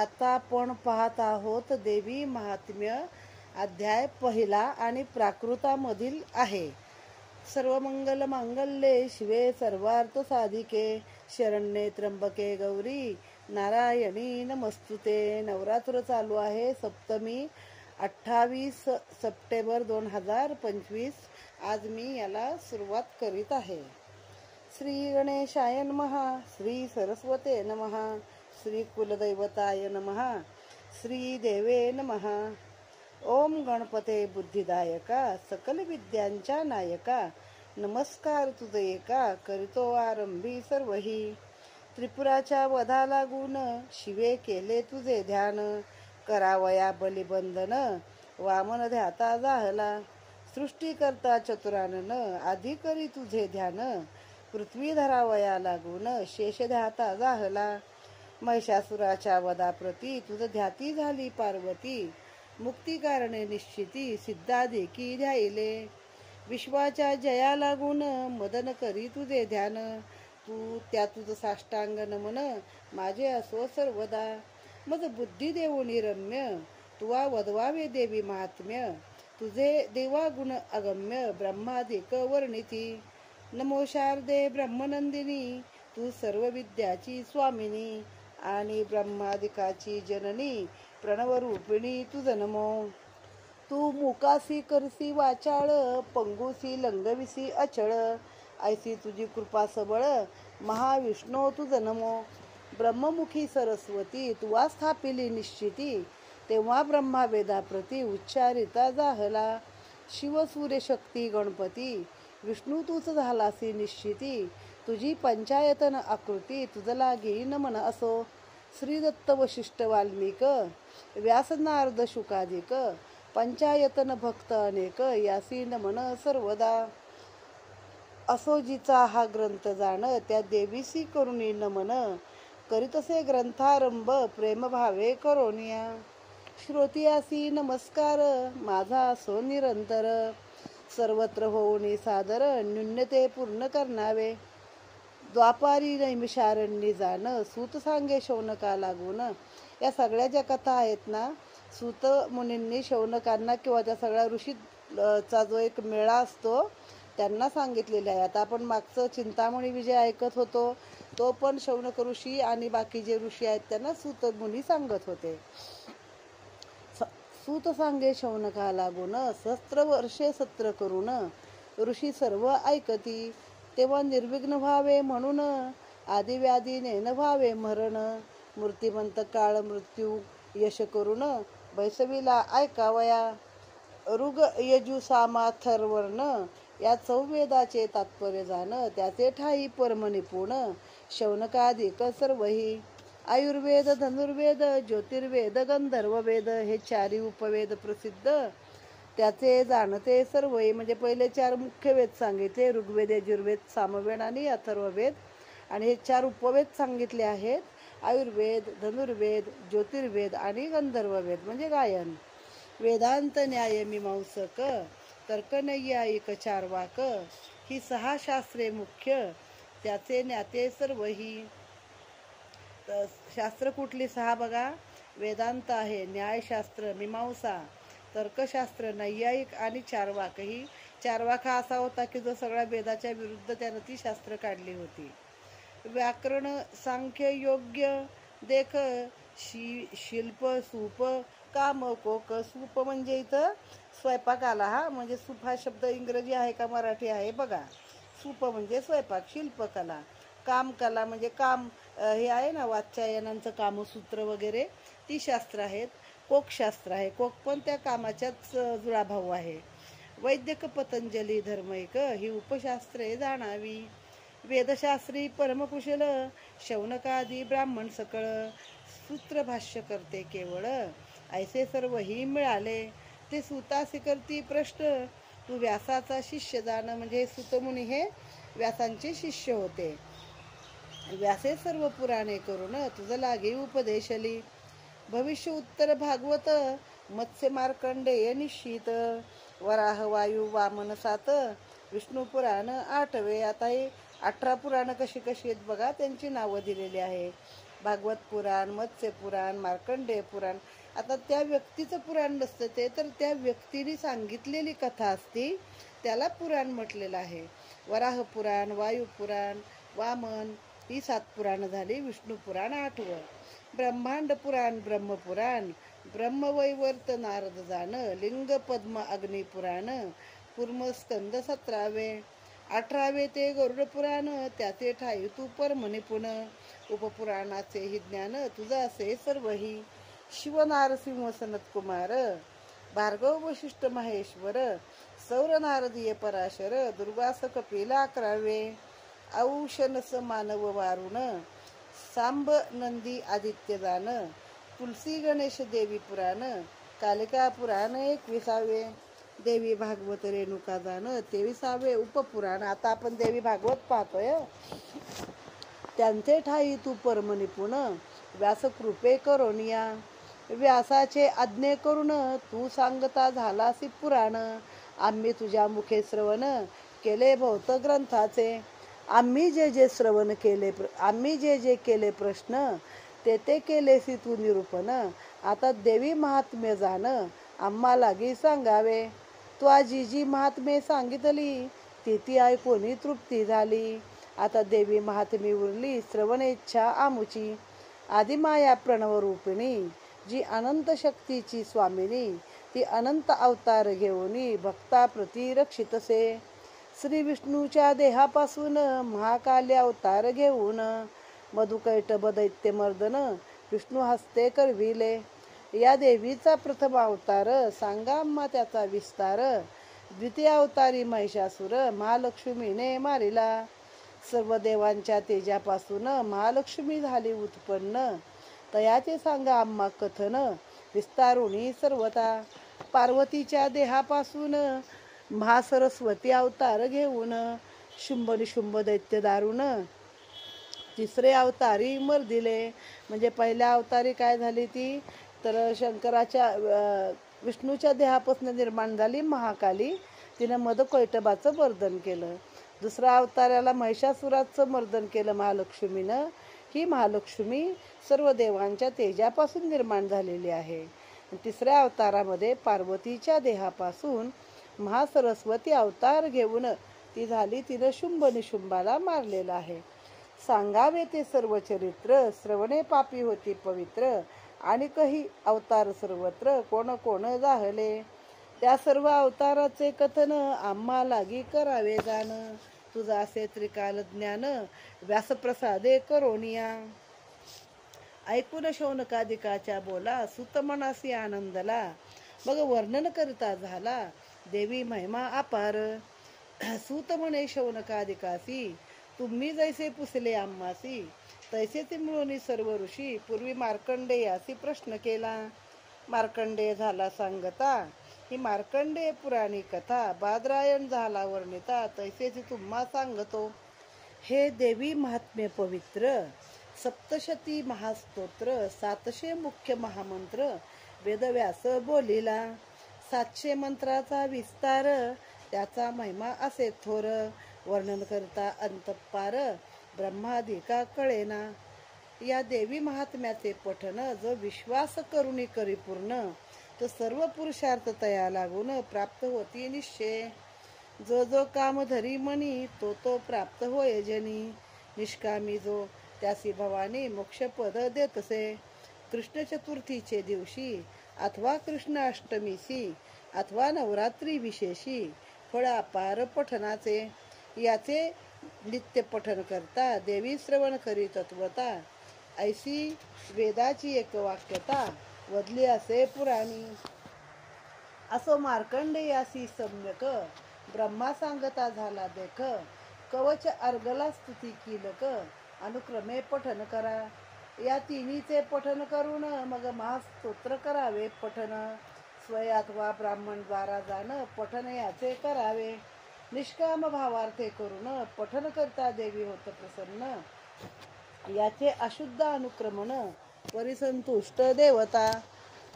आता आपण पाहत आहोत देवी महात्म्य अध्याय पहिला आणि प्राकृतामधील आहे. सर्वमंगल मांगल्ये शिवे सर्वार्थ साधिके शरण्ये त्र्यंबके गौरी नारायणी नमस्तुते. नवरात्र चालू आहे. सप्तमी 28 सप्टेंबर 2025. आज मी याला सुरुवात करीत आहे. श्री गणेशाय नमः, श्री सरस्वते नमः, श्री कुलदैवताय नमः, श्री देवे नमः. ओम गणपते बुद्धिदायका सकल विद्यांच्या नायका, नमस्कार तुझे एका करीतो आरंभी सर्वही. त्रिपुराच्या वधा लागून शिवे केले तुझे ध्यान, करावया बलिबंधन वामन ध्याता जाहला. सृष्टी करता चतुरानन आधी करी तुझे ध्यान, पृथ्वी धरावया लागून शेष ध्याता जाहला. महिषासुराच्या वधाप्रती तुझ ध्याती झाली पार्वती, मुक्ती कारणे निश्चिती सिद्धा देखी ध्यायले. विश्वाच्या जया लागून मदन करी तुझे ध्यान, तू त्या तुझ साष्टांग नमन माझे असो सर्वदा. मज बुद्धी देऊनी रम्य तुवा वदवावे देवी महात्म्य, तुझे देवा गुण अगम्य ब्रह्मादिक वर्णिती. नमो शारदे ब्रह्मनंदिनी, तू सर्व विद्याची स्वामिनी आणि ब्रह्मादिकाची जननी, प्रणवरूपिणी तुझ नमो. तू मुकासी करसी वाचाळ, पंगुसी लंगविसी अचळ, ऐसी तुझी कृपा सबळ महाविष्णू तुझ नमो. ब्रह्ममुखी सरस्वती तुवा स्थापिली निश्चिती, तेव्हा ब्रह्मा वेदाप्रती उच्चारिता जाहला. शिवसूर्य शक्ती गणपती विष्णू तूच झालासी निश्चिती, तुझी पंचायतन आकृती तुझ लागी नमन असो. श्री दत्त वशिष्ठ वाल्मिक व्यास नारद शुकादिक, पंचायतन भक्त अनेक यासी नमन सर्वदा. असो जिचा हा ग्रंथ जाण, त्या देवीसी करुणी नमन, करीतसे ग्रंथारंभ प्रेमभावे करोनिया. श्रोतियासी नमस्कार माझा असो निरंतर, सर्वत्र होऊनी सादर न्यूनते पूर्ण करणावे. द्वापारी नैमिषारण्य जाण, सूत सांगे शौनका लागून. या सगळ्या ज्या कथा आहेत ना, सूत मुनींनी शौनकांना किंवा त्या सगळ्या ऋषीचा जो एक मेळा असतो त्यांना सांगितलेले आहे. आता आपण मागचं चिंतामणी विजय ऐकत होतो, तो पण शौनक ऋषी आणि बाकी जे ऋषी आहेत त्यांना सूत मुनी सांगत होते. सूत सांगे शौनका लागून, सहस्त्र वर्षे सत्र करून ऋषी सर्व ऐकती. तेव्हा निर्विघ्न व्हावे म्हणून आदिव्याधीने न व्हावे मरण. मूर्तिमंत काळ मृत्यू यश करून बैसवीला ऐकावया. ऋग यजु साम अथर्वण या चौवेदाचे तात्पर्य जाण, त्याचे ठाई परम निपुण शौनकादिक सर्वही. आयुर्वेद धनुर्वेद ज्योतिर्वेद गंधर्ववेद हे चारी उपवेद प्रसिद्ध, त्याचे जाणते सर्वही. म्हणजे पहिले चार मुख्य वेद सांगितले, ऋग्वेद यजुर्वेद सामवेद आणि अथर्ववेद, आणि हे चार उपवेद सांगितले आहेत. आयुर्वेद धनुर्वेद ज्योतिर्वेद आणि गंधर्ववेद म्हणजे गायन. वेदांत न्याय मीमांसक तर्कनैयायिक चार्वाक ही 6 शास्त्रे मुख्य, त्याचे ज्ञाते सर्वही. शास्त्र कुठली 6 बघा? वेदांत आहे, न्यायशास्त्र, मीमांसा, तर्कशास्त्र, नैयायिक आणि चार्वाक. ही चार्वाक हा असा होता की जो सगळ्या वेदाच्या विरुद्ध त्यानं ती शास्त्र काढली होती. व्याकरण सांख्य योग्य देख शिल्प सूप काम कोक. सूप म्हणजे इथं स्वयंपाक आला हा, म्हणजे सूप हा शब्द इंग्रजी आहे का मराठी आहे बघा. सूप म्हणजे स्वयंपाक. शिल्पकला, कामकला म्हणजे काम हे आहे ना, वाचायनांचं कामसूत्र वगैरे ती शास्त्र आहेत. कोकशास्त्र आहे, कोक पण त्या कामाच्याच जुळाभाऊ आहे. वैद्यक पतंजली धर्मैक ही उपशास्त्रे जाणावी. वेदशास्त्री परमकुशल शौनकादी ब्राह्मण सकळ, सूत्रभाष्य करते केवळ ऐसे सर्व ही मिळाले. ते सुतासी करती प्रश्न, तू व्यासाचा शिष्य जाण. म्हणजे सुतमुनी हे व्यासांचे शिष्य होते. व्यासे सर्व पुराणे करून तुझ लागे उपदेशली. भविष्य उत्तर भागवत मत्स्य मार्कंडेय निश्चित. वराह वायू वामन 7 विष्णू पुराण 8वे. आता हे 18 पुराण कशी कशी आहेत बघा, त्यांची नावं दिलेली आहे. भागवत पुराण, मत्स्य पुराण, मार्कंडेय पुराण. आता त्या व्यक्तीचं पुराण नसतं ते, तर त्या व्यक्तीने सांगितलेली कथा असती त्याला पुराण म्हटलेलं आहे. वराह पुराण, वायू पुराण, वामन ही 7 पुराणं झाली. विष्णू पुराण 8वं. ब्रह्मांड पुराण, ब्रह्मपुराण, ब्रह्मवैवर्त नारद जाण, लिंग पद्म अग्नी पुराण, कूर्म स्कंद 17वे. 18वे ते गरुड पुराण, त्याचे ठाई तू परमनी पुन. उपपुराणाचे हि ज्ञान तुझा असे सर्वही. शिव नारसिंह सनत कुमार, भार्गव वशिष्ठ महेश्वर, सौर नारदीय पराशर, दुर्वास कपिल 11वे. औशनस मानव वारुण, सांब नंदी आदित्य जान, तुलसी गणेश देवी पुराण, कालिका पुराण 21वे. देवी भागवत रेणुका जान 23वे. उपपुराण. आता आपण देवी भागवत पाहतोय. त्यांचे ठाई तू परमनी पुन, व्यास कृपे करोनिया. व्यासाचे आज्ञे करून तू सांगता झालासी पुराण. आम्ही तुझ्या मुखे श्रवण केले भौत ग्रंथाचे. आम्ही जे जे केले प्रश्न, ते केलेसी तू निरूपण. आता देवी महात्म्य जाण आम्हा लागी सांगावे. तू आजी जी महात्म्ये सांगितली, ती ऐकून तृप्ती झाली. आता देवी महात्मी उरली श्रवण इच्छा आमुची. आदिमाया प्रणव रूपिणी, जी अनंत शक्तीची स्वामिनी, ती अनंत अवतार घेऊनी भक्ता प्रति रक्षितसे. श्री विष्णूच्या देहापासून महाकाली अवतार घेऊन, मधुकैटभ दैत्यमर्दन विष्णू हस्ते करविले. या देवीचा प्रथम अवतार सांगा आम्हा त्याचा विस्तार. द्वितीय अवतारी महिषासुर महालक्ष्मीने मारिला. सर्व देवांच्या तेजापासून महालक्ष्मी झाली उत्पन्न. तयाचे सांगा आम्हा कथन विस्तारुणी सर्वता. पार्वतीच्या देहापासून महासरस्वती अवतार घेऊन, शुंभ निशुंभ दैत्य दारुण तिसरे अवतारी मर्दिले. म्हणजे पहिल्या अवतारी काय झाली ती, तर शंकराच्या विष्णूच्या देहापासून निर्माण झाली महाकाली. तिनं मधुकैटभाचं मर्दन केलं. दुसऱ्या अवताराला महिषासुराचं मर्दन केलं महालक्ष्मीनं. ही महालक्ष्मी सर्व देवांच्या तेजापासून निर्माण झालेली आहे. तिसऱ्या अवतारामध्ये पार्वतीच्या देहापासून महासरस्वती अवतार घेऊन ती झाली. तिनं शुंभ निशुंभाला मारलेलं आहे. सांगावे ते सर्व चरित्र, श्रवणे पापी होती पवित्र. आणि काही अवतार सर्वत्र, कोण कोण जाहले. त्या सर्व अवताराचे कथन आम्हा लागी करावे जाण. तुझा असे त्रिकाल ज्ञान व्यासप्रसादे करोनिया. ऐकून शौनकादिकाच्या बोला, सुत मनासी आनंदला. मग वर्णन करता झाला देवी महिमा अपार. सूत म्हणे शौनकादिकासी, तुम्ही जैसे पुसले आम्हासी, तैसे ते मिळून सर्व ऋषी. पूर्वी मार्कंडेयासी प्रश्न केला, मार्कंडेय झाला सांगता. ही मार्कंडेय पुराणी कथा, बादरायण झाला वर्णिता. तैसेच तुम्हा सांगतो. हे देवी महात्म्य पवित्र, सप्तशती महास्तोत्र, 700 मुख्य महामंत्र वेदव्यास बोलिला. 700 मंत्राचा विस्तार, त्याचा महिमा असे थोर. वर्णन करता अंतपार, ब्रह्मादिका कळेना. या देवी महात्म्याचे पठन जो विश्वास करुणी करी पूर्ण, तो सर्व पुरुषार्थ तया लागून प्राप्त होती निश्चय. जो जो काम धरी मनी, तो प्राप्त होय जनी. निष्कामी जो, त्यासी भवानी मोक्षपद देतसे. कृष्ण चतुर्थीचे दिवशी, अथवा कृष्ण अष्टमीसी, अथवा नवरात्री विशेषी फळ अपार पठनाचे. याचे नित्य पठन करता देवी श्रवण करी तत्वता. ऐसी वेदाची एक वाक्यता, वदली असे पुराणी. असो मार्कंडेयासी सम्यक, ब्रह्मा सांगता झाला देख. कवच अर्गला स्तुती कीलक, अनुक्रमे पठन करा. या तिन्हीचे पठन करून मग महास्तोत्र करावे पठन. स्वय अथवा ब्राह्मण द्वारा जाण पठन याचे करावे. निष्काम भावार्थे करून पठन करता देवी होत प्रसन्न. याचे अशुद्ध अनुक्रमण, परिसंतुष्ट देवता.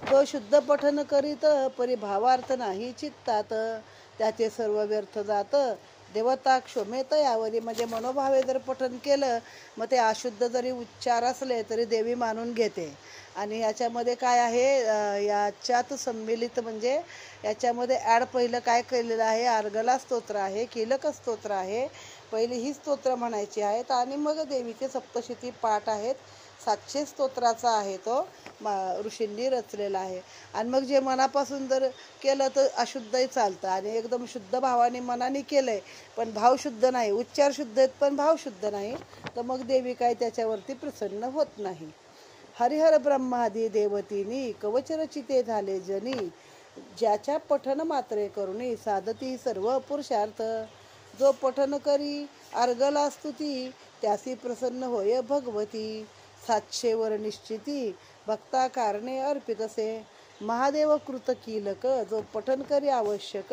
जो शुद्ध पठन करीत परिभावार्थ नाही चित्तात, त्याचे सर्व व्यर्थ जात. देवता क्षोमेत यावरी, म्हणजे मनोभावे जर पठन केलं मग ते अशुद्ध जरी उच्चार असले तरी देवी मानून घेते. आणि याच्यामध्ये काय आहे, याच्यात संमिलित म्हणजे याच्यामध्ये पहिलं काय केलेलं आहे, अर्गला स्तोत्र आहे, कीलक स्तोत्र आहे, पहिली ही स्तोत्र म्हणायची आहेत आणि मग देवीचे सप्तशती पाठ आहेत. 700 स्तोत्राचा आहे तो ऋषींनी रचलेला आहे. आणि मग जे मनापासून जर केलं तर अशुद्धही चालतं, आणि एकदम शुद्ध भावाने मनाने केलंय पण भाव शुद्ध नाही, उच्चार शुद्ध आहेत पण भाव शुद्ध नाही, तर मग देवी काय त्याच्यावरती प्रसन्न होत नाही. हरिहर ब्रह्मादी देवतीनी कवच रचिते झाले जनी, ज्याच्या पठन मात्रे करुणी साधती सर्व पुरुषार्थ. जो पठन करी अर्गला स्तुती, त्यासी प्रसन्न होय भगवती. 700 वर निश्चिती भक्ता कारणे अर्पितसे, महादेव कृत कीलक. जो पठन करी आवश्यक,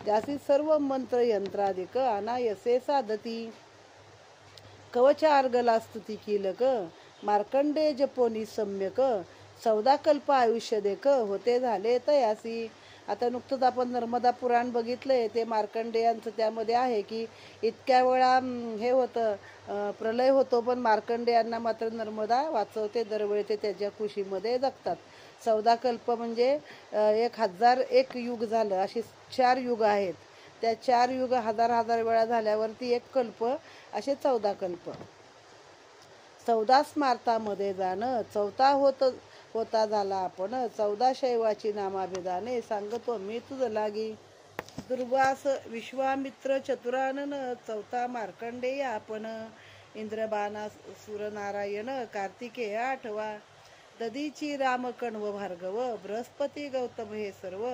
त्यासी सर्व मंत्र यंत्रादिक अनायसे साधती. कवच अर्गला स्तुती कीलक, मार्कंडे जपोनी सम्यक. 14 कल्प आयुष्य देक, होते झाले तयासी. आता नुकतंच आपण नर्मदा पुराण बघितलंय, ते मार्कंडेयांचं त्यामध्ये आहे की इतक्या वेळा हे होतं, प्रलय होतो, पण मार्कंडेयांना मात्र नर्मदा वाचवते, दरवेळी ते त्याच्या कुशीमध्ये जगतात. 14 कल्प म्हणजे 1001 युग झालं, अशी 4 युग आहेत. त्या 4 युग 1000 वेळा झाल्यावरती 1 कल्प, असे 14 कल्प. 14 स्मार्तामध्ये जाणं, 14 होता झाला आपण. 14 शैवाची नामाभिधाने, सांगतो मी तुझ लागी. दुर्वास विश्वामित्र चतुरानन, 14 मार्कंडेय आपण. इंद्रबाणा सूरनारायण कार्तिकेय 8वा. ददीची रामकण्व भार्गव, बृहस्पती गौतम हे सर्व.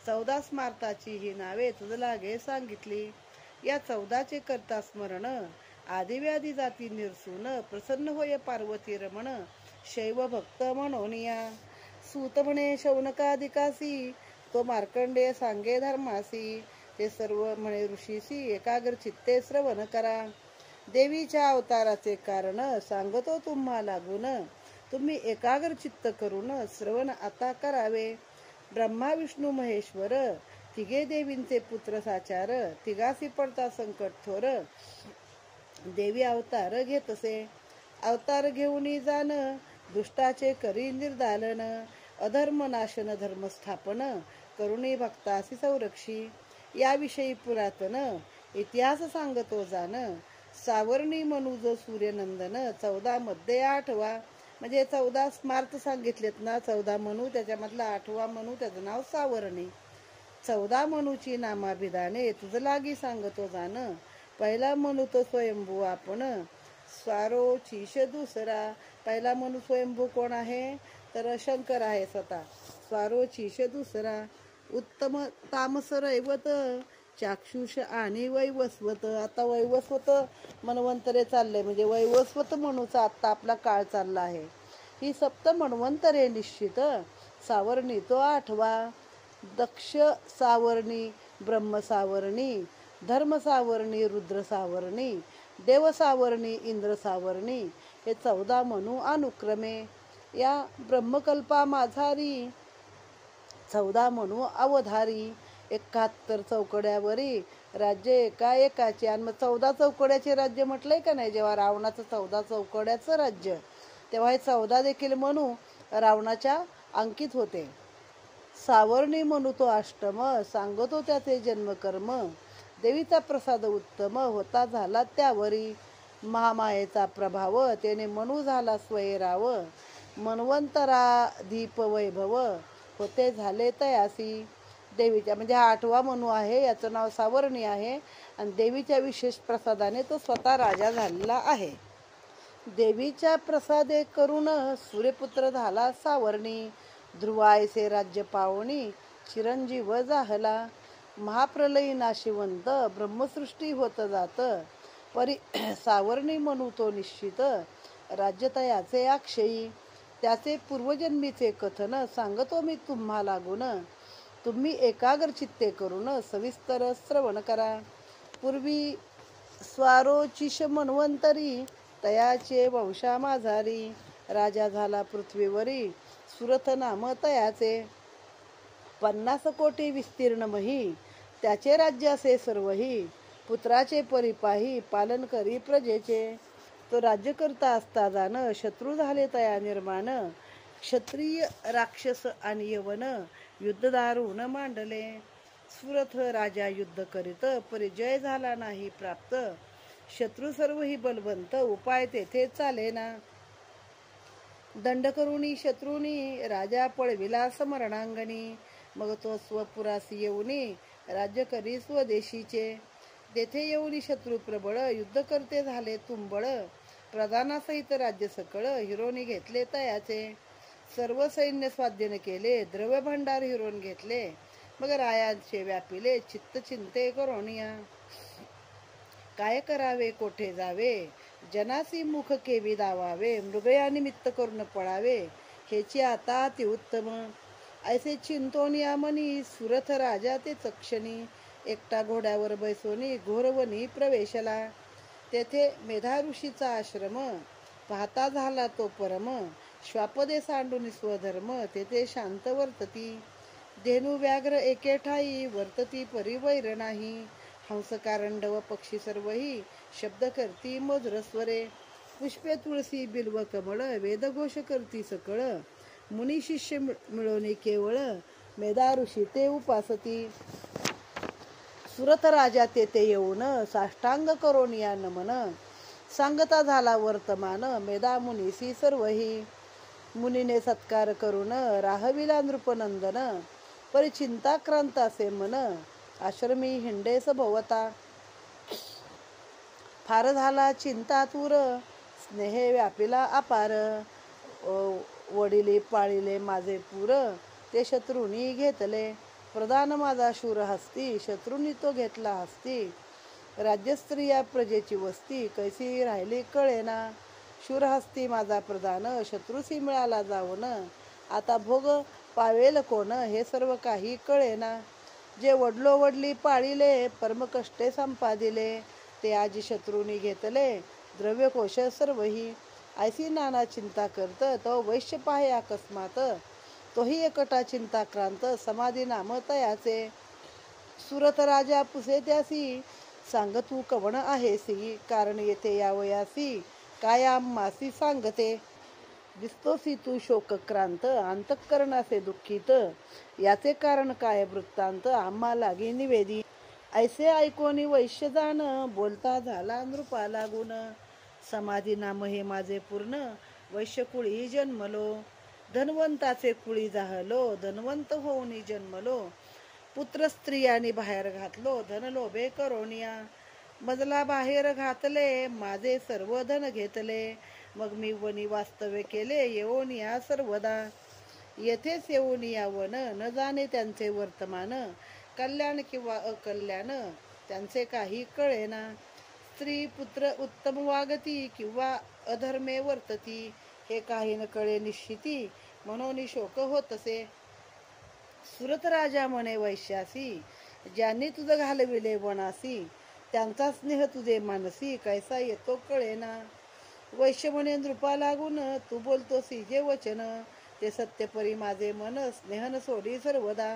14 स्मार्ताची ही नावे तुझ लागे सांगितली. या 14चे करता स्मरण, आदिव्याधी जाती निरसून. प्रसन्न होय पार्वती रमण, शैव भक्त म्हणून या. सूत म्हणे शौनकाधिकासी, तो मार्कंडेय सांगे धर्मासी. ते सर्व म्हणे ऋषीसी, एकाग्र चित्ते श्रवण करा. देवीच्या अवताराचे कारण सांगतो तुम्हा लागून, तुम्ही एकाग्र चित्त करून श्रवण आता करावे. ब्रह्मा विष्णू महेश्वर, तिघे देवींचे पुत्र साचार. तिघासी पडता संकट थोर, देवी अवतार घेतसे. अवतार घेऊन जाण, दुष्टाचे करी निर्दालन. अधर्म नाशन धर्मस्थापन, करुणी भक्तासी संरक्षी. याविषयी पुरातन इतिहास सांगतो जाण, सावर्णी मनुज सूर्यनंदन. 14 मध्ये 8वा, म्हणजे 14 स्मार्त सांगितलेत ना, 14 मनू, त्याच्यामधला 8वा मनू, त्याचं नाव सावर्णी. 14 मनूची नामाभिधाने तुझ लागी सांगतो जाण. पहिला मनू तो स्वयंभू आपण, स्वारोचीश दुसरा. पहिला मनू स्वयंभू कोण आहे, तर शंकर आहे स्वतः. स्वारोचीश दुसरा. उत्तम तामस रैवत, चाक्षुष आणि वैवस्वत. आता वैवस्वत मन्वंतरे चालले, म्हणजे वैवस्वत म्हणूचा आता आपला काळ चालला आहे. ही 7 मन्वंतरे निश्चित. सावर्णी तो 8वा. दक्ष सावर्णी, ब्रह्म सावर्णी, धर्म सावर्णी, रुद्र सावर्णी, देव सावर्णी, इंद्र सावर्णी. हे 14 मनू अनुक्रमे. या ब्रह्मकल्पा माझारी 14 मनू अवधारी. 71 चौकड्यावरी राज्य एकाची. आणि मग 14 चौकड्याचे राज्य म्हटलंय का नाही, जेव्हा रावणाचं 14 चौकड्याचं राज्य, तेव्हा हे 14 देखील मनू रावणाच्या अंकित होते. सावर्णी मनू तो अष्टम, सांगतो त्याचे जन्मकर्म. देवीचा प्रसाद उत्तम होता झाला त्यावरी. महामायेचा प्रभाव, त्याने मनू झाला स्वयराव. मन्वंतरा दीप वैभव, होते झाले तयासी. देवीच्या म्हणजे हा 8वा मनू आहे, याचं नाव सावर्णी आहे. आणि देवीच्या विशेष प्रसादाने तो स्वतः राजा झालेला आहे. देवीच्या प्रसादे करून सूर्यपुत्र झाला सावर्णी. ध्रुवायसे राज्य पावणी, चिरंजीव जाहला. महाप्रलयी नाशिवंत, ब्रह्मसृष्टी होत जात. परी सावर्णी म्हणू तो निश्चित, राज्य तयाचे अक्षयी. त्याचे पूर्वजन्मीचे कथन सांगतो मी तुम्हा लागून. तुम्ही एकाग्र चित्ते करून सविस्तर श्रवण करा. पूर्वी स्वारोचिष मन्वंतरी, तयाचे वंशा माझारी. राजा झाला पृथ्वीवरी, सुरथ नाम तयाचे. 50 कोटी विस्तीर्ण मही, त्याचे राज्य असे सर्वही. पुत्राचे परिपाही पालन करी प्रजेचे. तो राज्य करता असता जाण शत्रू झाले तया निर्माण. क्षत्रिय राक्षस आणि यवन युद्ध दारुण मांडले. सुरथ राजा युद्ध करीत परिजय झाला नाही प्राप्त. शत्रू सर्वही बलवंत उपाय तेथे चालेना. दंड करुणी शत्रूनी राजा पळविला समरणांगणी. मग तो स्वपुरासी येऊनी राज्य करी स्वदेशीचे. तेथे येऊनी शत्रू प्रबळ युद्ध करते झाले तुंबळ. प्रधानासहित राज्य सकळ हिरोनी घेतले तयाचे. सर्व सैन्य स्वाधीन केले द्रव्य भांडार हिरोन घेतले. मग रायांचे व्यापिले चित्त चिंते करोनिया. काय करावे कोठे जावे जनासी मुख केवी दावावे. मृगया निमित्त करून पळावे हेची आता अति उत्तम. ऐसे चिंतोनिया मनी सुरथ राजा ते चक्षणी. एकटा घोड्यावर बैसोनी घोरवनी प्रवेशला. तेथे मेधा ऋषीचा आश्रम पाहता झाला तो परम. श्वापदे सांडून स्वधर्म तेथे शांत वर्तती. धेनू व्याघ्र एके ठाई वर्तती परिवैर नाही. हंस कारंडव पक्षी सर्वही शब्द करती मधुर स्वरे. पुष्पे तुळसी बिल्व कमळ वेदघोष करती सकळ. मुनी शिष्य मिळवणे केवळ मेधा ऋषी ते उपासती. सुरथ राजा तेथे येऊन साष्टांग करोनिया नमन. सांगता झाला वर्तमान मेधा मुनीसी सर्वही. मुनीने सत्कार करून राहविला नृपनंदन. परिचिंताक्रांत असे मन आश्रमी हिंडेस भवता. फार झाला चिंतातूर स्नेहे व्यापिला अपार. वडिले पाळिले माझे पूर ते शत्रूनी घेतले. प्रधान माझा शूर हस्ती शत्रूंनी तो घेतला हस्ती. राज्यस्त्रिया प्रजेची वस्ती कैसी राहिली कळेना. शूरहस्ती माझा प्रधान शत्रूसी मिळाला जाऊन. आता भोग पावेल कोण हे सर्व काही कळेना. जे वडलो वडली पाळिले परमकष्टे संपादिले. ते आज शत्रूंनी घेतले द्रव्यकोश सर्वही. ऐसी नाना चिंता करत तो वैश्य पाहे अकस्मात. तोही एकटा चिंताक्रांत समाधी नाम तयाचे. सुरथ राजा पुसे त्यासी सांग तू कवण आहेसी. कारण येथे यावयासी काय आम्हासी सांगते. दिसतोसी तू शोकक्रांत अंतःकरणाचे दुःखित. याचे कारण काय वृत्तांत आम्हा लागी निवेदी. ऐसे ऐकोनी वैश्य जाण बोलता झाला नृपा लागून. समाधी नाम हे माझे पूर्ण वैश्य कुळी जन्मलो. धनवंताचे कुळी जाहलो धनवंत होऊनी जन्मलो. पुत्र स्त्रियांनी बाहेर घातलो धन लोभे करोनिया. मजला बाहेर घातले माझे सर्व धन घेतले. मग मी वनी वास्तव्य केले येऊनिया सर्वदा. येथेच येऊनिया वन न जाणे त्यांचे वर्तमान. कल्याण किंवा अकल्याण त्यांचे काही कळेना. स्त्री पुत्र उत्तम वागती किंवा अधर्मे वर्तती हे काही न कळे निश्चिती. म्हणून शोक होतसे. सुरथ राजा म्हणे वैश्यासी ज्यांनी तुझं घालविले वनासी. त्यांचा स्नेह तुझे मानसी कैसा येतो कळेना. वैश्य म्हणे नृपा लागून तू बोलतोसी जे वचन. ते सत्यपरी माझे मन स्नेहन सोडी सर्वदा.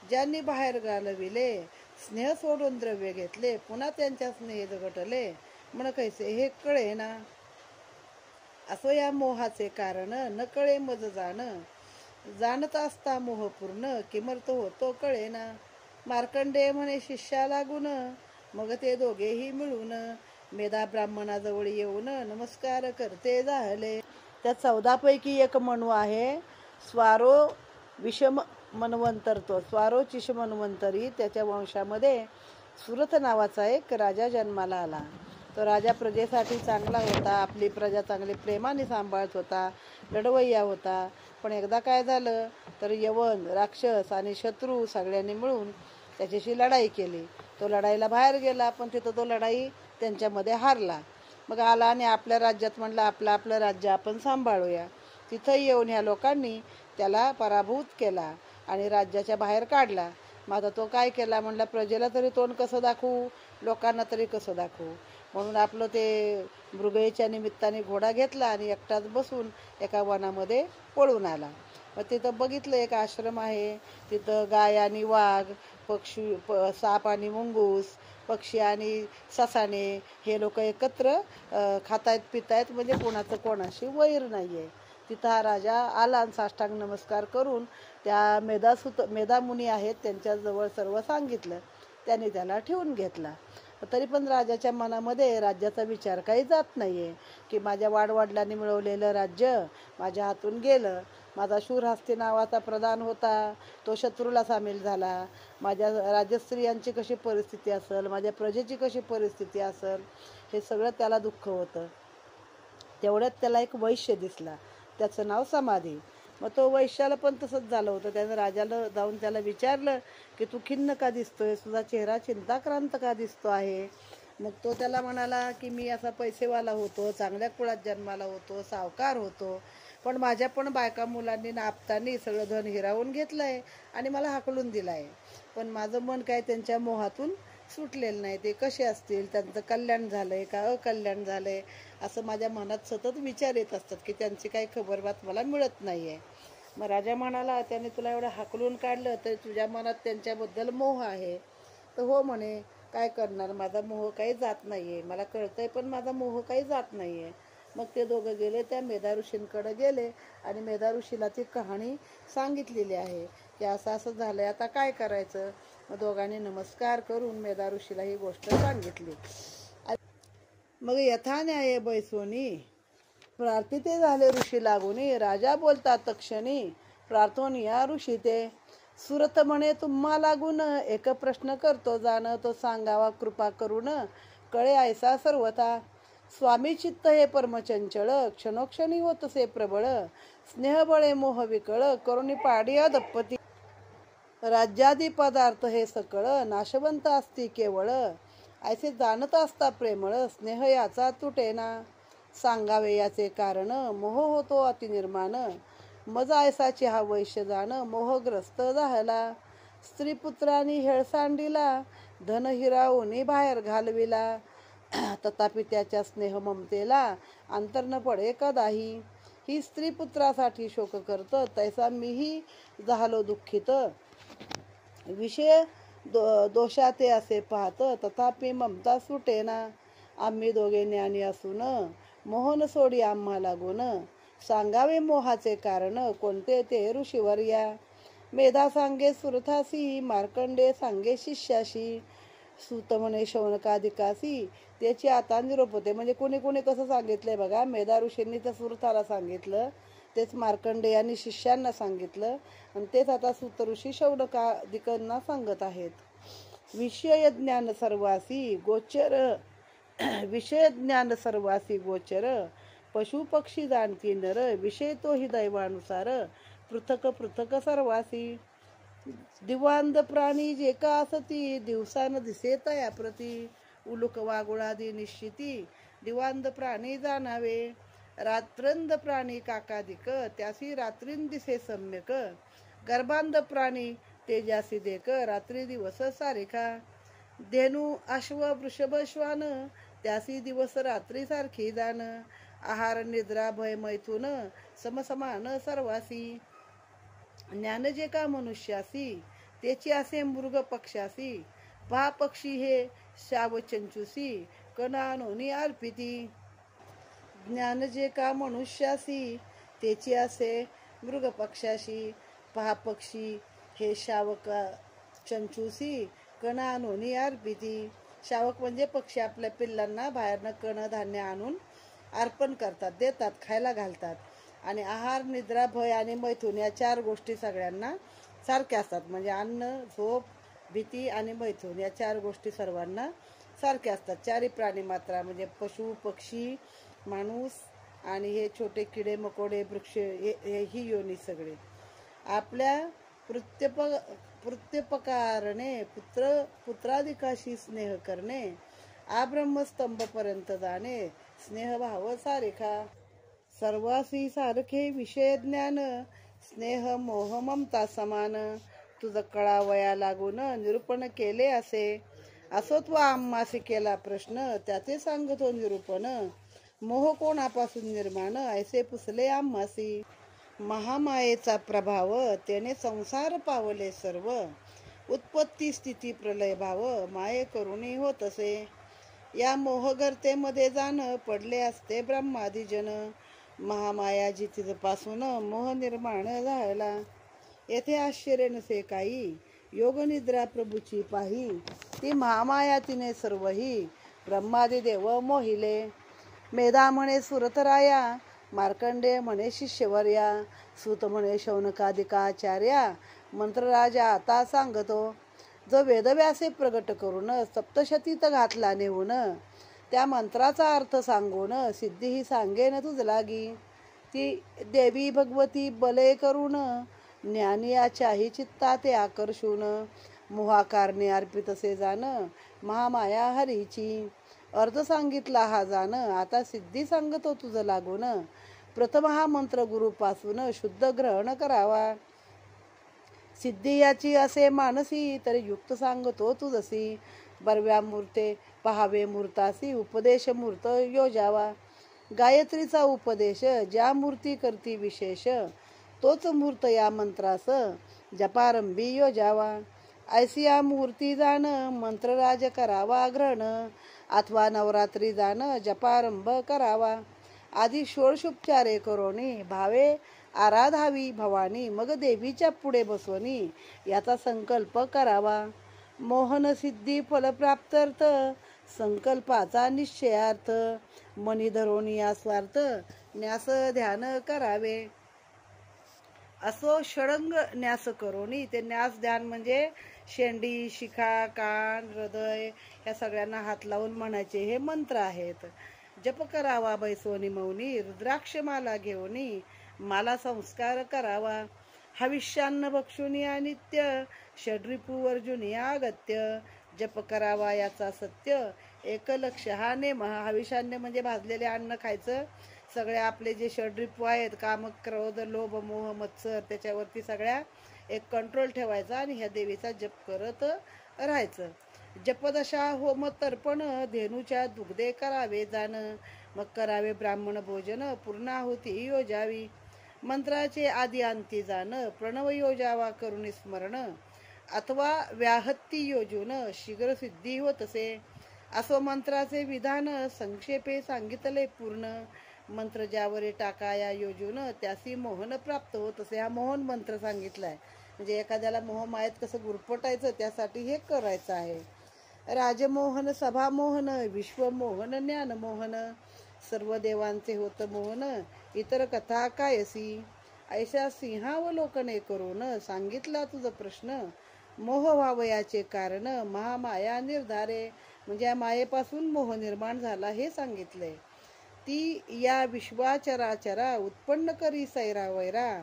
ज्यांनी बाहेर घालविले स्नेह सोडून द्रव्य घेतले. पुन्हा त्यांच्या स्नेह झगटले म्हण कैसे हे कळेना. असो या मोहाचे कारण न कळे मज जाण. जाणत असता मोह पूर्ण किमर्थ होतो कळेना. मार्कंडेय म्हणे शिष्या लागून मग ते दोघेही मिळून. मेधा ब्राह्मणाजवळ येऊन नमस्कार करते झाले. त्या 14 पैकी एक मनू आहे. स्वारो विषम मनवंतर तो. स्वारो चिश मनवंतरी त्याच्या वंशामध्ये सुरथ नावाचा एक राजा जन्माला आला. तो राजा प्रजेसाठी चांगला होता. आपली प्रजा चांगली प्रेमाने सांभाळत होता. लढवय्या होता. पण एकदा काय झालं तर यवन राक्षस आणि शत्रू सगळ्यांनी मिळून त्याच्याशी लढाई केली. तो लढाईला बाहेर गेला पण तिथं तो लढाई त्यांच्यामध्ये हारला. मग आला आणि आपल्या राज्यात म्हणलं आपलं राज्य आपण सांभाळूया. तिथं येऊन ह्या लोकांनी त्याला पराभूत केला आणि राज्याच्या बाहेर काढला. मग आता तो काय केला म्हणला प्रजेला तरी तोंड कसं दाखवू लोकांना तरी कसं दाखवू. म्हणून आपलं ते मृगयेच्या निमित्ताने घोडा घेतला आणि एकटाच बसून एका वनामध्ये पळून आला. मग तिथं बघितलं एक आश्रम आहे. तिथं गाय आणि वाघ पक्षी साप आणि मुंगूस पक्षी आणि ससाणे हे लोक एकत्र खातायत पितायत, म्हणजे कोणाचं कोणाशी वैर नाही आहे. तिथं हा राजा आला आणि साष्टांग नमस्कार करून त्या मेधामुनी आहेत त्यांच्याजवळ सर्व सांगितलं. त्यांनी त्याला ठेवून घेतला. तरी पण राजाच्या मनामध्ये राज्याचा विचार काही जात नाही आहे, की माझ्या वाडवडिलांनी मिळवलेलं राज्य माझ्या हातून गेलं. माझा शूरहस्ती नावाचा प्रधान होता, तो शत्रूला सामील झाला. माझ्या राजस्त्रियांची कशी परिस्थिती असेल, माझ्या प्रजेची कशी परिस्थिती असेल, हे सगळं त्याला दुःख होतं. तेवढ्यात त्याला एक वैश्य दिसला, त्याचं नाव समाधी. मग तो वैश्याला पण तसंच झालं होतं. त्यानं राजाला जाऊन त्याला विचारलं की तू खिन्न का दिसतोय, तुझा चेहरा चिंताक्रांत का दिसतो आहे. मग तो त्याला म्हणाला की मी असा पैसेवाला होतो, चांगल्या कुळात जन्माला होतो, सावकार होतो, पण माझ्या पण बायका मुलांनी नापतानी सगळं धन हिरावून घेतलं आहे आणि मला हाकलून दिलं आहे. पण माझं मन काय त्यांच्या मोहातून सुटलेलं नाही. ते कसे असतील, त्यांचं कल्याण झालंय का अकल्याण झालंय, असं माझ्या मनात सतत विचार येत असतात की त्यांची काही खबरबात मला मिळत नाही आहे. मग राजा म्हणाला, त्याने तुला एवढं हाकलून काढलं तर तुझ्या मनात त्यांच्याबद्दल मोह आहे. तर हो म्हणे, काय करणार, माझा मोह काही जात नाही आहे. मला कळतंय पण माझा मोह काही जात नाही आहे. मग ते दोघं गेले, त्या मेधा ऋषींकडे गेले आणि मेधा ऋषीला ती कहाणी सांगितलेली आहे की असं असं झालंय, आता काय करायचं. मग दोघांनी नमस्कार करून मेधा ऋषीला ही गोष्ट सांगितली. मग यथा न्याय बैसोनी प्रार्थिते झाले ऋषी लागूनी, राजा बोलतात तक्षणी प्रार्थोन या ऋषी ते. सुरत म्हणे तुम्हा लागून एक प्रश्न करतो जाण, तो सांगावा कृपा करून कळे ऐसा सर्वथा. स्वामी चित्त हे परमचंचळ, क्षणोक्षणी होतसे प्रबळ, स्नेहबळे मोह विकळ, करुणी पाडिया दप्पती. राज्यादी पदार्थ हे सकळ, नाशवंत असती केवळ, ऐसे जाणत असता प्रेमळ, स्नेह याचा तुटेना. सांगावे याचे कारण, मोह होतो अतिनिर्माण, मज ऐसाची हा वैश्य जाण, मोहग्रस्त झाला. स्त्रीपुत्रांनी हेळसांडीला, धन हिरावून बाहेर घालविला, तथापि त्याच्या स्नेह ममतेला अंतर न पडे कदाही. ही स्त्रीपुत्रासाठी शोक करत, तैसा मीही झालो दुःखित. विषय दोषाते असे पाहत, तथापि ममता सुटेना. आम्ही दोघे ज्ञानी असून मोहन सोडी आम्हा लागून, सांगावे मोहाचे कारण कोणते ते ऋषीवर्या. मेधा सांगे सुरथासी, मार्कंडे सांगे शिष्याशी, सूत म्हणे शौनकाधिकासी, त्याची आता निरोप होते. म्हणजे कोणी कोणी कसं सांगितलंय बघा. मेधा ऋषींनी तर सुरथाला सांगितलं, तेच मार्कंडे यांनी शिष्यांना सांगितलं, आणि तेच आता सूत ऋषी शौनकाधिकांना सांगत आहेत. विषय ज्ञान सर्वासी गोचर, विषय ज्ञान सर्वासी गोचर, पशु पक्षी जाणती नर, विषय तोही दैवानुसार, पृथक पृथक सर्वासी. दिवांद प्राणी जे का असती, दिवसान दिसे तया प्रती, उलुक वागुळादी निश्चिती, दिवांद प्राणी जाणावे. रात्रंद प्राणी काकादिक, त्यासी रात्रीन दिसे सम्यक, गर्भांध प्राणी तेजासी देक, रात्री दिवस सारिखा. धेनू अश्व वृषभ श्वान, त्यासी दिवस रात्री सारखी जाण, आहार निद्रा भय मैथुन, समसमान सर्वासी. ज्ञान जे का मनुष्यासी, त्याची असे मृग पक्षासी, पहा पक्षी हे शावचंचुसी, कणानोनी अर्पिती. ज्ञान जे का मनुष्यासी, त्याची असे मृग पक्षाशी, पहा पक्षी हे शावका चंचुसी, कणानोनी अर्पिती. शावक म्हणजे पक्षी आपल्या पिल्लांना बाहेरनं कण धान्य आणून अर्पण करतात, देतात, खायला घालतात. आणि आहार निद्रा भय आणि मैथुन या 4 गोष्टी सगळ्यांना सारख्या असतात. म्हणजे अन्न झोप भीती आणि मैथुन या 4 गोष्टी सर्वांना सारख्या असतात. 4ही प्राणी मात्रा म्हणजे पशु पक्षी माणूस आणि हे छोटे किडे मकोडे वृक्ष ही योनी सगळे. आपल्या प्रत्यपकारणे पुत्राधिकाशी स्नेह करणे, आब्रह्मस्तंभपर्यंत जाणे, स्नेहभाव सारेखा. सर्वासी सारखे विषय ज्ञान, स्नेह मोह ममता समान, तुझ कळावया लागून निरूपण केले असे. असो तो आम्हासी केला प्रश्न, त्याचे सांगतो निरूपण, मोह कोणापासून निर्माण, ऐसे पुसले आम्हासी. महामायेचा प्रभाव, त्याने संसार पावले सर्व, उत्पत्ती स्थिती प्रलय भाव माये करुणी होत असे. या मोहगर्तेमध्ये जाणं पडले असते ब्रह्मादी जन. महामाया जितीपासून मोह निर्माण झाला. येथे आश्चर्य नसे काही, योग निद्रा प्रभूची पाही. ती महामाया तिने सर्वही, ब्रह्मादी देव मोहिले. मेधा म्हणे सुरतराया, मार्कंडे म्हणे शिष्यवर्या, सूत म्हणे शौनकादिकाचार्या. मंत्रराजा आता सांगतो, जो वेदव्यासे प्रगट करून सप्तशतीत घातला नेऊन. त्या मंत्राचा अर्थ सांगून सिद्धी ही सांगेन तुझ लागी. ती देवी भगवती बले करून, ज्ञानियाच्याही चित्ता ते आकर्षून. मोहाकारणे अर्पितसे जाण, महामाया हरीची. अर्थ सांगितला हा जाण, आता सिद्धी सांगतो तुझ लागून. प्रथम हा मंत्र गुरुपासून शुद्ध ग्रहण करावा. सिद्धी याची असे मानसी, तरी युक्त सांगतो तुझसी. बरव्या मूर्ते पहावे मूर्तासी, उपदेश मूर्त योजावा. गायत्रीचा उपदेश ज्या मूर्ती करती विशेष, तोच मूर्त या मंत्रास जपारंभी योजावा. ऐसिया मूर्ती जाण मंत्रराज करावा ग्रहण, अथवा नवरात्री जाण जपारंभ करावा. आधी षोडशोपचारे करोनी भावे आराधावी भवानी, मग देवीच्या पुढे बसवणी याचा संकल्प करावा. मोहन सिद्धी फलप्राप्त्यर्थ, संकल्पाचा निश्चयार्थ. मनी धरून या स्वार्थ, न्यास ध्यान करावे. असो षडंग न्यास करोनी. ते न्यास ध्यान म्हणजे शेंडी, शिखा, कान, हृदय या सगळ्यांना हात लावून म्हणायचे हे मंत्र आहेत. जप करावा बैसोनी मौनी, रुद्राक्षमाला घेऊनी माला संस्कार करावा. हविष्यान्न भक्षुनी नित्य, षड्रिपू अर्जुनी अगत्य. जप करावा याचा सत्य, एक लक्ष हा नेम. हविष्यान्न म्हणजे भाजलेले अन्न खायचं. सगळे आपले जे षड्रिपू आहेत, काम, क्रोध, लोभ, मोह, मत्सर, त्याच्यावरती सगळ्या एक कंट्रोल ठेवायचा आणि ह्या देवीचा जप करत राहायचं. जपदशा होम तर्पण, धेनूच्या दुग्धे करावे जाण. मग करावे ब्राह्मण भोजन, पूर्णाहुती योजावी. मंत्राचे आदी अंती जाण, प्रणव योजावा करुणी स्मरण. अथवा व्याहत्ती योजून शीघ्र सिद्धी होतसे. असो मंत्राचे विधान, संक्षेपे सांगितले पूर्ण. मंत्र ज्यावरे टाकाया योजून, त्यासी मोहन प्राप्त होत असे. हा मोहन मंत्र सांगितलाय, म्हणजे एखाद्याला मोहमायेत कसं गुरफटायचं त्यासाठी हे करायचं आहे. राजमोहन, सभामोहन, विश्वमोहन, ज्ञानमोहन. सर्व देवांचे होत मोहन, इतर कथा कायसी. ऐशा सिंहावलोकने करून सांगितला तुझ प्रश्न. मोह व्हावयाचे कारण, महामाया निर्धारे. म्हणजे या मायेपासून मोह निर्माण झाला हे सांगितले. ती या विश्वाचराचरा उत्पन्न करी सैरा वैरा.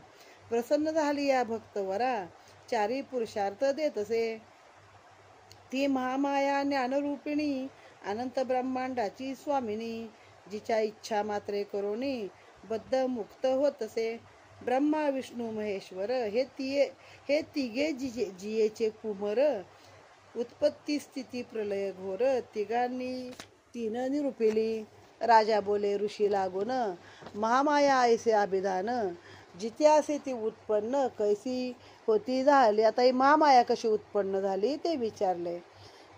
प्रसन्न झाली या भक्तवरा, चारी पुरुषार्थ देतसे. ती महामाया ज्ञानरूपिणी, अनंत ब्रह्मांडाची स्वामिनी. जिच्या इच्छा मात्रे करोनी बद्ध मुक्त होतसे. ब्रह्मा विष्णू महेश्वर हे तिघे जियेचे कुमर. उत्पत्ती स्थिती प्रलय घोर, तिघांनी तीन निरूपिली. राजा बोले ऋषी लागून, महामाया ऐसे अभिधान. जित्यासे ती उत्पन्न, कैसी होती झाली. आता ही महामाया कशी उत्पन्न झाली ते विचारले.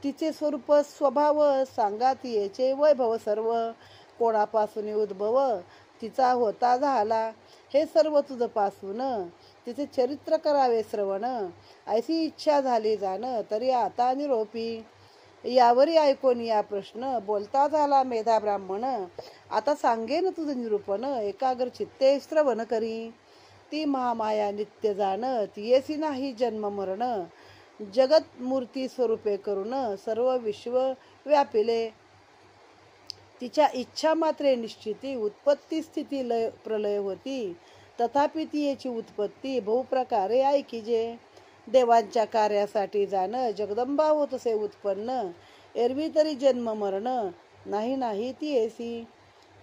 तिचे स्वरूप स्वभाव सांगा, तिचे वैभव सर्व. कोणापासून उद्भव तिचा होता झाला, हे सर्व तुझ पासून. तिचे चरित्र करावे श्रवण, ऐसी इच्छा झाली जाण. तरी आता निरोपी. यावरी ऐकून या प्रश्न, बोलता झाला मेधा ब्राह्मण. आता सांगेन तुझ निरूपण, एकाग्र चित्ते श्रवण करी. ती महामाया नित्य जाण, तियेसी नाही जन्म मरण. जगत मूर्ती स्वरूपे करून सर्व विश्व व्यापिले. तिच्या इच्छा मात्रे निश्चिती, उत्पत्ती स्थिती लय प्रलय होती. तथापि ती याची उत्पत्ती बहुप्रकारे ऐकिजे. देवांच्या कार्यासाठी जाण, जगदंबा होतसे उत्पन्न. एरवी तरी जन्म मरण नाही नाही ती येसी.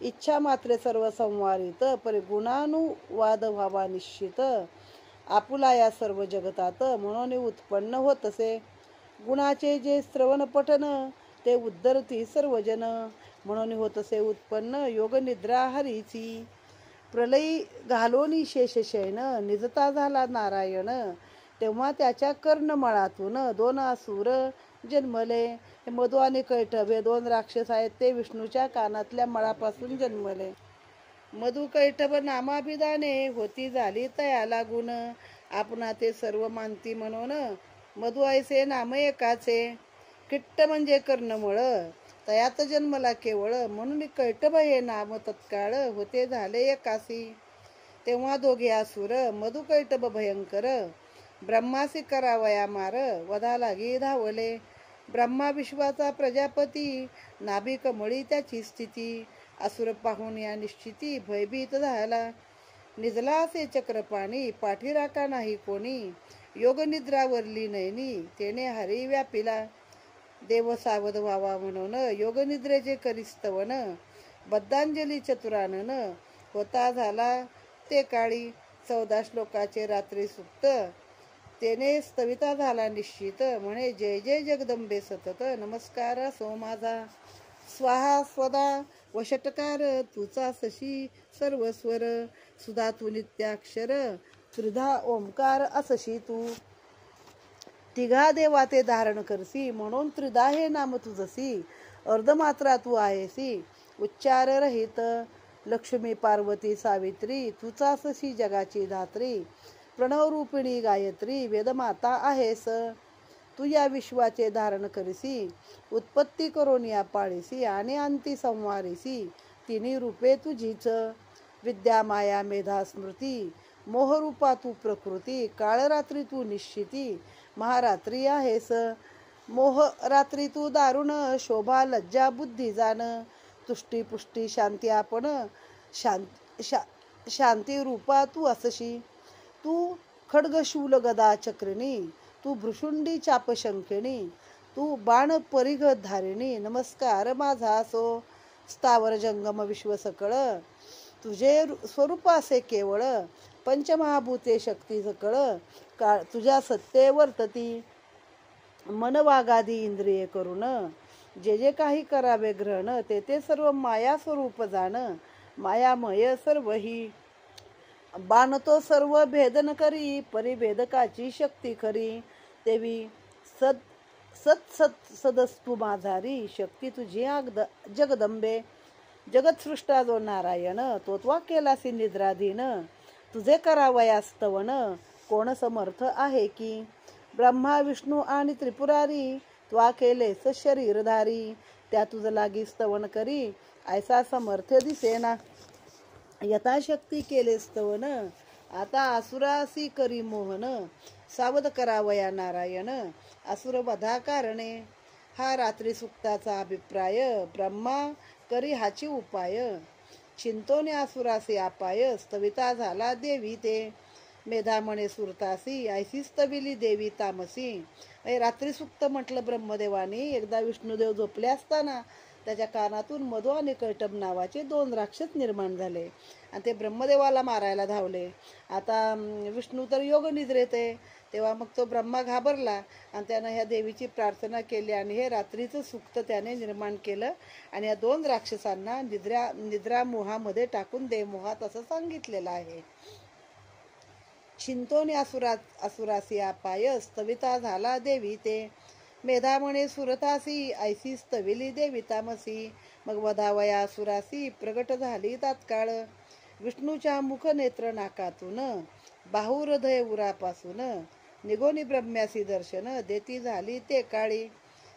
इच्छा मात्रे सर्व संवारित, परी गुणानुवाद व्हावा निश्चित. आपुला या सर्व जगतात, म्हणून उत्पन्न होतसे. गुणाचे जे श्रवण पठन, ते उद्धरती सर्वजन. म्हणून होतसे उत्पन्न, योग निद्रा हरीची. प्रलयी घालोनी शेष शयन, निजता झाला नारायण. तेव्हा त्याच्या कर्णमळातून 2 असुर जन्मले. हे मधु आणि कैटभ हे 2 राक्षस आहेत, ते विष्णूच्या कानातल्या मळापासून जन्मले. मधु कैटभ नामाभिधाने होती झाली तया लागून. आपणा ते सर्व मानती म्हणून मधु ऐसे नाम एकाचे. किट्ट म्हणजे कर्णमळ, तयात जन्मला केवळ, म्हणून कैटभ हे नाम तत्काळ होते झाले एकासी. तेव्हा दोघे असुर मधु कैटभ भयंकर ब्रह्मासी करावया मार वधा लागी धावले. ब्रह्मा विश्वाचा प्रजापती नाभी कमळी त्याची स्थिती. असुर पाहून या निश्चिती भयभीत झाला. निजला असे चक्रपाणी पाठी राखा नाही कोणी. योग निद्रावरली नयनी तेने हरी व्यापिला. देव सावध व्हावा म्हणून योग निद्रेचे करिस्तवन. बद्धांजली चतुरानन होता झाला ते काळी. 14 श्लोकाचे रात्री सुक्त तेने स्तविता झाला निश्चित. म्हणे जय जय जगदंबे सतत नमस्कार असो माझा. स्वाहा स्वदा व षटकार तुचा सशी सर्व स्वर. सुधा तू नित्याक्षर त्रिधा ओंकार असशी तू. तिघा देवा ते धारण करसी म्हणून त्रिधा हे नाम तुझसी. अर्धमात्रा तू आहेसी उच्चार रहित. लक्ष्मी पार्वती सावित्री तुचा सशी जगाची धात्री. प्रणव रूपिणी गायत्री वेदमाता आहेस. तू या विश्वाचे धारण करीसी. उत्पत्ती करून या पाळीसी आणि अंती संवारीसी. तिन्ही रूपे तुझीच. विद्या माया मेधा स्मृती मोहरूपा तू प्रकृती. काळरात्री तू निश्चिती महारात्री आहेस. मोह रात्री तू दारुण शोभा लज्जा बुद्धी जाण. तुष्टी पुष्टी शांती आपण शांती रूपा तू असशी. तू खड्ग शूल गदा चक्रिणी. तू भ्रुशुंडी चापशंकिणी. तू बाण परिघ धारिणी नमस्कार माझा असो. स्थावर जंगम विश्व सकळ तुझे स्वरूप असे केवळ. पंचमहाभूते शक्ती सकळ तुझ्या सत्ते वर्तती. मन वागादी इंद्रिये करून जे जे काही करावे ग्रहण ते ते सर्व माया स्वरूप जाण. मायामय सर्व ही बाणतो सर्व भेदन करी. परिभेदकाची शक्ती खरी. देवी सदस्तु माझारी. शक्ती तुझी जगदंबे. जगतसृष्टा जो नारायण तोत्वा केलासी निद्राधीन. तुझे करावया स्तवन कोण समर्थ आहे की. ब्रह्मा विष्णू आणि त्रिपुरारी त्वा केलेस शरीरधारी. त्या तुझ लागी स्तवन करी ऐसा समर्थ दिसेना. यथाशक्ती केले स्तवन आता असुरासी करी मोहन. सावध करावया नारायण असुर वधा कारणे. हा रात्री सुक्ताचा अभिप्राय ब्रह्मा करी हाची उपाय. चिंतोने असुरासी अपाय स्तविता झाला देवी ते. मेधा म्हणे सुरतासी ऐसी स्तविली देवी तामसी. रात्री सुक्त म्हटलं ब्रह्मदेवानी. एकदा विष्णुदेव झोपले असताना त्याच्या कानातून मधु आणि कैटभ नावाचे 2 राक्षस निर्माण झाले आणि ते ब्रह्मदेवाला मारायला धावले. आता विष्णू तर योग निद्रेत आहे. तेव्हा मग तो ब्रह्मा घाबरला आणि त्यानं ह्या देवीची प्रार्थना केली आणि हे रात्रीचं सुक्त त्याने निर्माण केलं आणि या 2 राक्षसांना निद्रा मोहामध्ये टाकून देवमोहात असं सांगितलेलं आहे. चिंतोने असुरासी अपाय स्तविता झाला देवी ते. मेधा म्हणे सुरतासी ऐसी स्तविली देवी तामसी. मग वधावया असुरासी प्रगट झाली तात्काळ. विष्णूच्या मुख नेत्र नाकातून बाहुहृदय उरापासून. निगोनी ब्रह्म्यासी दर्शन देती झाली ते काळी.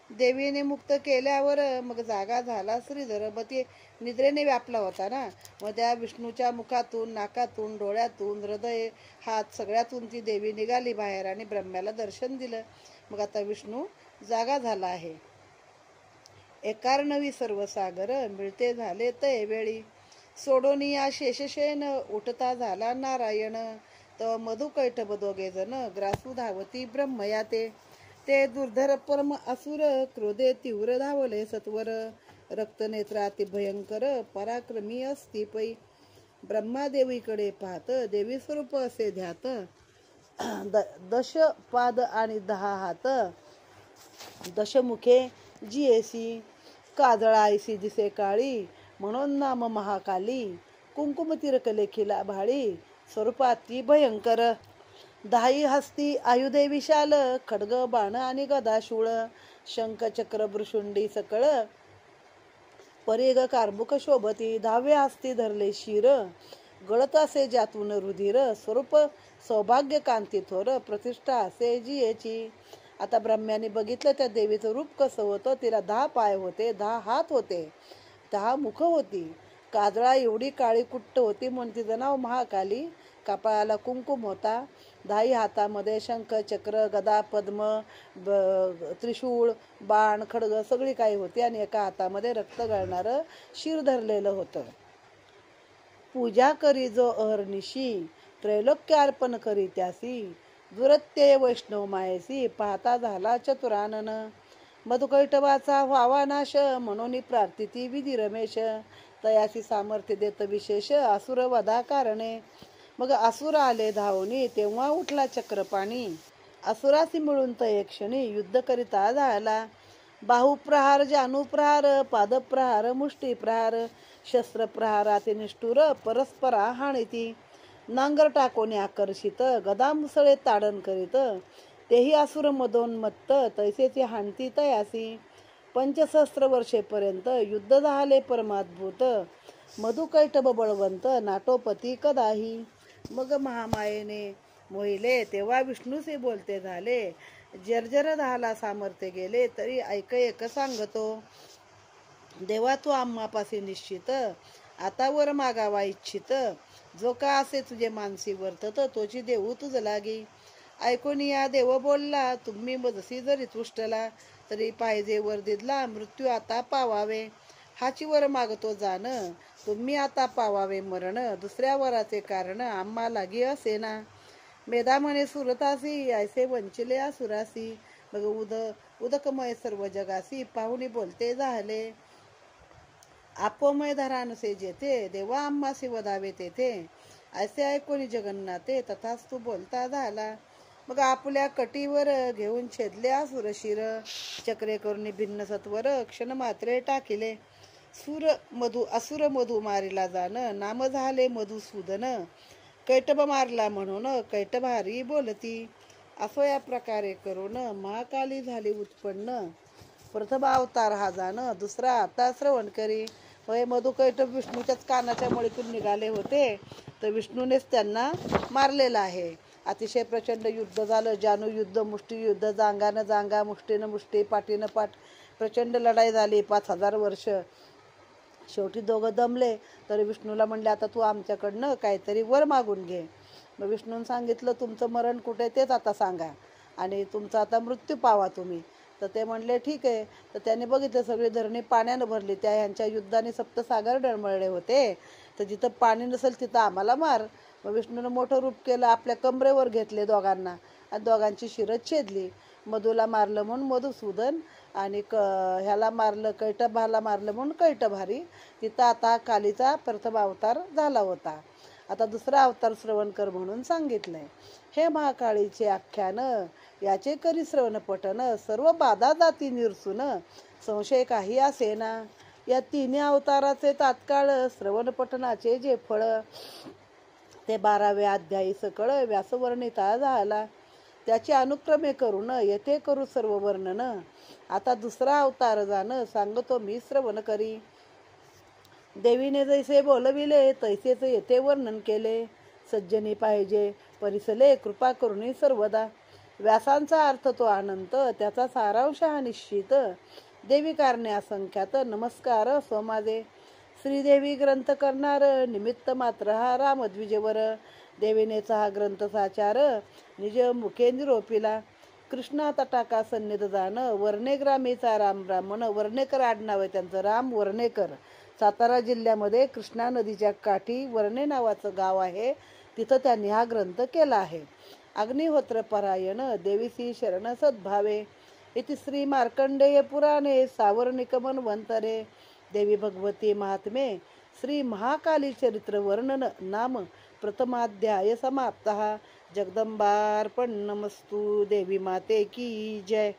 देवीने मुक्त केल्यावर मग जागा झाला श्रीधर. मग ते निद्रेने व्यापला होता ना. मग त्या विष्णूच्या मुखातून नाकातून डोळ्यातून हृदय हात सगळ्यातून ती देवी निघाली बाहेर आणि ब्रह्म्याला दर्शन दिलं. मग आता विष्णू जागा झाला आहे. एकारणवी सर्व सागर मिळते झाले तय वेळी. सोडोनिया शेषशेन उठता झाला नारायण. तर मधु कैटभ दोघे जण ग्रासू धावती ब्रह्मया ते. ते दुर्धर परम असुर क्रोधे तीव्र धावले सत्वर. रक्तनेत्र अति भयंकर पराक्रमी असती पै. ब्रह्मादेवीकडे पाहत देवी स्वरूप असे ध्यात. 10 पाद आणि 10 हात. दशमुखे जिएसी. काजळायसी दिसे काळी म्हणून नाम महाकाली. कुंकुम तिरकले खिला भाळी स्वरूपाती भयंकर. दाही हस्ती आयुधे विशाल, खड्ग बाण आणि गदा शूळ, शंख चक्र भ्रुशुंडी सकळ, परेग कार्मुक शोभती, 10व्या हस्ती धरले शिर, गळत असे ज्यातून रुधिर, स्वरूप सौभाग्य कांती थोर, प्रतिष्ठा असे जियेची. आता ब्रह्म्याने बघितलं त्या देवीचं रूप कसं होतं. तिला 10 पाय होते, 10 हात होते, 10 मुख होती, काजळा एवढी काळी कुट्ट होती म्हणून तिचं नाव महाकाली. कपाळाला कुंकुम होता, 10 हातामध्ये शंख चक्र गदा पद्म त्रिशूळ बाण खड्ग सगळी काही होती आणि एका हातामध्ये रक्त गळणारं शिर धरलेलं होतं. पूजा करी जो अहर्निशी, त्रैलोक्य अर्पण करी त्यासी, दुरत्यय वैष्णव मायसी, पाहता झाला चतुरानन, मधुकैटवाचा व्हावा नाश, म्हणून प्रार्थिती विधी रमेश, तयासी सामर्थ्य देत विशेष, असुर वधा कारणे. मग असुर आले धावणी, तेव्हा उठला चक्रपाणी, असुरासी मिळून तय क्षणी, युद्ध करिता झाला. बाहुप्रहार जानुप्रहार, पादप्रहार मुष्टीप्रहार, शस्त्रप्रहाराती निष्ठुर, परस्परा हाणिती, नांगर टाकोने आकर्षित, गदा मुसळे ताडण करीत, तेही असुर मदोन्मत्त, तैसेची हाणती तयासी. 5,000 वर्षेपर्यंत युद्ध झाले परमाद्भूत, मधुकैटभ बळवंत, नाटोपती कदाही. मग महामायेने मोहिले, तेव्हा विष्णूचे बोलते झाले, जर्जर झाला सामर्थ्य गेले, तरी ऐक एक सांगतो, देवा तू आम्हापाशी निश्चित, आता वर मागावा इच्छित, जो का असे तुझे मानसी वर्तत, तोची देऊ तुझ लागी. ऐकून या देव बोलला, तुम्ही मजसी जरी तुष्टला, तरी पाहिजे वर दिदला, मृत्यू आता पावावे, हाची वर मागतो जाण, तुम्ही आता पावावे मरण, दुसऱ्या वराचे कारण आम्हा लागी असेना. मेधा म्हणे सुरतासी, ऐसे वंचिले असुरासी, मग उदकमय सर्व जगासी, पाहुणी बोलते झाले, आपोमय धरानसे जेथे, देवा आम्हासी वधावे तेथे, असे ऐकून जगन्नाथे, तथाच तू बोलता झाला. मग आपल्या कटीवर घेऊन छेदले असुर शिर, चक्रे करून भिन्न सत्वर, क्षण मात्रे टाकिले, असुर मधु मारिला जाण, नाम झाले मधुसूदन, कैटभ मारला म्हणून कैटभारी बोलती. असो या प्रकारे करून महाकाली झाली उत्पन्न, प्रथम अवतार हा जाण, दुसरा आता श्रवण करी. होय, मधुकैटभ विष्णूच्याच कानाच्या मळीतून निघाले होते, तर विष्णूनेच त्यांना मारलेलं आहे. अतिशय प्रचंड युद्ध झालं, जानू युद्ध, मुष्टी युद्ध, जांगानं जांगा, मुष्टीनं मुष्टी, पाठीनं पाठ, प्रचंड लढाई झाली 5,000 वर्ष. शेवटी दोघं दमले, तर विष्णूला म्हणले, आता तू आमच्याकडनं काहीतरी वर मागून घे. मग विष्णून सांगितलं, तुमचं मरण कुठे तेच आता सांगा आणि तुमचा आता मृत्यू पावा तुम्ही. तर ते म्हणले ठीक आहे. तर त्याने बघितलं सगळी धरणी पाण्यानं भरली, त्या ह्यांच्या युद्धाने सप्तसागर डळमळले होते, तर जिथं पाणी नसेल तिथं आम्हाला मार. मग विष्णूनं मोठं रूप केलं, आपल्या कमरेवर घेतले दोघांना आणि दोघांची शिरं छेदली. मधूला मारलं म्हणून मधुसूदन आणि ह्याला मारलं, कैटभाला मारलं म्हणून कैटभारी. तिथं आता कालीचा प्रथम अवतार झाला होता. आता दुसरा अवतार श्रवण कर म्हणून सांगितलंय. हे महाकाळीचे आख्यान, याचे करी श्रवण पठन, सर्व बाधा जाती निरसून, संशय काही असेना. या 3 अवताराचे तात्काळ श्रवण पठनाचे जे फळ, ते 12व्या अध्यायी सकळ व्यासवर्णिता झाला. त्याचे अनुक्रमे करून येथे करू सर्व वर्णन. आता दुसरा अवतार जाण सांगतो मी श्रवण करी. देवीने जैसे बोलविले तैसेच येथे वर्णन केले. सज्जनी पाहिजे परिसले कृपा करुणी सर्वदा. व्यासांचा अर्थ तो अनंत, त्याचा सारांश हा निश्चित. देवी कारणे असंख्यात, नमस्कार सोमाजे. श्रीदेवी ग्रंथ करणार, निमित्त मात्र हा रामद्विजवर. देवीनेचा हा ग्रंथ साचार, निज मुखे निरोपिला. कृष्णा तटाका सन्निध जाण, वर्णेग्रामीचा राम ब्राह्मण. वर्णेकर आडनाव आहे त्यांचं, राम वर्णेकर. सातारा जिल्ह्यामध्ये कृष्णा नदीच्या काठी वर्णे नावाचं गाव आहे, तिथं त्यांनी हा ग्रंथ केला आहे. अग्निहोत्र परायण, देवीसी शरण सद्भावे. इति श्री मार्कंडेय पुराणे सावर्णिकमन वंतरे. देवी भगवती महात्मे श्री महाकाली चरित्र वर्णन नाम प्रथमाध्याय समाप्तः. जगदंबार्पणमस्तु. देवी माते की जय.